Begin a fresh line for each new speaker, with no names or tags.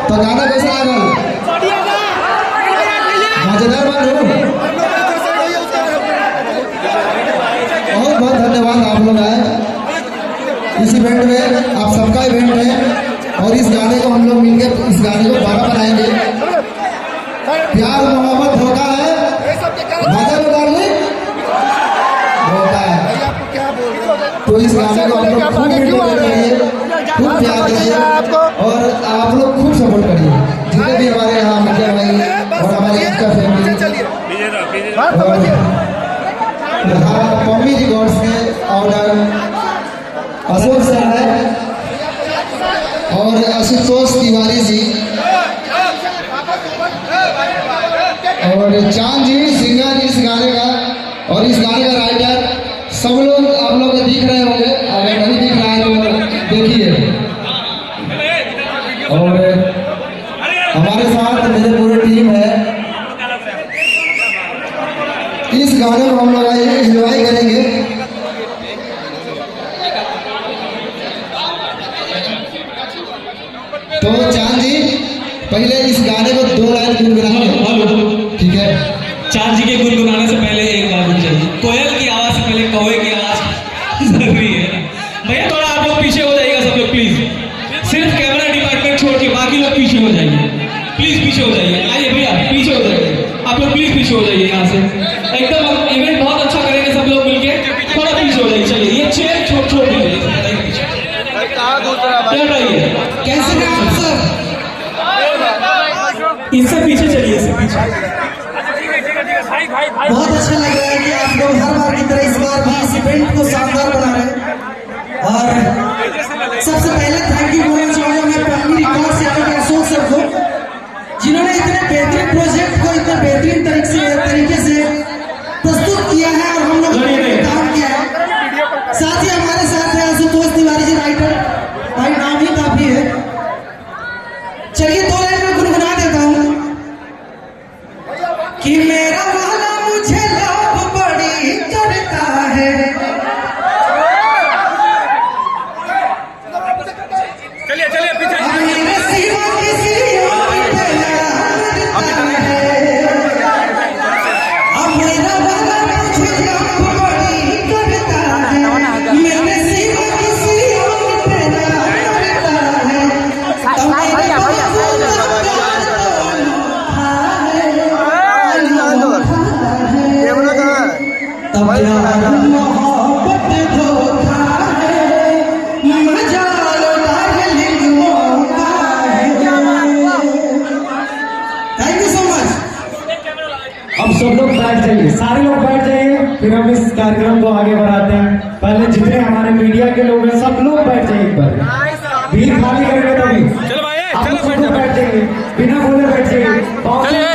तो गाना कैसा लागल? मजेदार बात हो। बहुत बहुत धन्यवाद आप लोग आए इस इवेंट में। आप सबका इवेंट है और इस गाने को हम लोग मिलकर इस गाने को बड़ा बनाएंगे। प्यार मोहब्बत धोखा है, मजा में डार्लिंग धोखा है। तो इस गाने को हम लोग खूब एंजॉय करिए, खूब प्यार करिए और आप लोग खूब सपोर्ट करिए। जितने भी हमारे यहाँ मुखिया भाई और हमारे एक्स्ट्रा फैमिली मम्मी रिकॉर्ड्स के ऑर्डर अशोक सर है और आशुतोष तिवारी जी और चांद जी सिंगर इस गाने का और इस गाने का राइटर सब लोग आप लोग दिख रहे होंगे। अगर नहीं दिख रहा है तो देखिए। और हमारे साथ मेरे पूरी टीम है। इस गाने को हम लोग एंजॉय करेंगे। तो चांद जी पहले इस गाने को 2 लाइन गुनगुनाएंगे, ठीक है?
चांद जी के गुनगुनाने से पहले एक बात चाहिए, कोयल की आवाज से पहले कौवे की आवाज जरूरी है। भैया थोड़ा आप लोग पीछे हो जाइएगा सब लोग प्लीज। सिर्फ कैमरा डिपार्टमेंट छोड़ के बाकी लोग पीछे हो जाइए, प्लीज पीछे हो जाइए। आइए भैया पीछे हो जाइए, आप लोग प्लीज पीछे हो जाइए। यहाँ से एकदम इवेंट बहुत अच्छा करेंगे सब लोग मिलके, थोड़ा पीछे हो जाइए। चलिए ये चेयर छोड़ छोड़ दीजिए,
कैसे आप सर
इससे पीछे चलिए, इससे पीछे।
बहुत अच्छा लग रहा है कि आप लोग हर बार की तरह इस बार भी इस इवेंट को शानदार बना रहे हैं। और सबसे पहले थैंक यू बोलना चाहूंगा मैं मम्मी रिकॉर्ड से आने अशोक सर को, जिन्होंने इतने बेहतरीन प्रोजेक्ट को इतने बेहतरीन तरीके से प्रस्तुत किया है और हम लोगों ने काम किया है। साथ ही हमारे साथ है आशुतोष तिवारी जी राइटर, भाई नाम ही काफी है। चलिए 2 लाइन में गुनगुना देता हूँ कि मेरा वाला मुझे लव बड़ी करता है,
चलिए चलिए पीछे।
मेरे सिवा किसी और पे लड़ता है। अब मेरा वाला मुझे लव बड़ी करता है, मेरे सिवा किसी और पे लड़ता है। तो मेरा मोहब्बत धोखा है, मजा लो डार्लिंग मौका है। Thank you so much.
अब सब लोग बैठ जाइए, सारे लोग बैठ जाइए, फिर हम इस कार्यक्रम को आगे बढ़ाते हैं। पहले जितने हमारे मीडिया के लोग हैं सब लोग बैठ जाइए, एक बार भीड़ खाली करके तभी आप सब लोग बैठ जाइए, बिना बोले बैठ जाइए।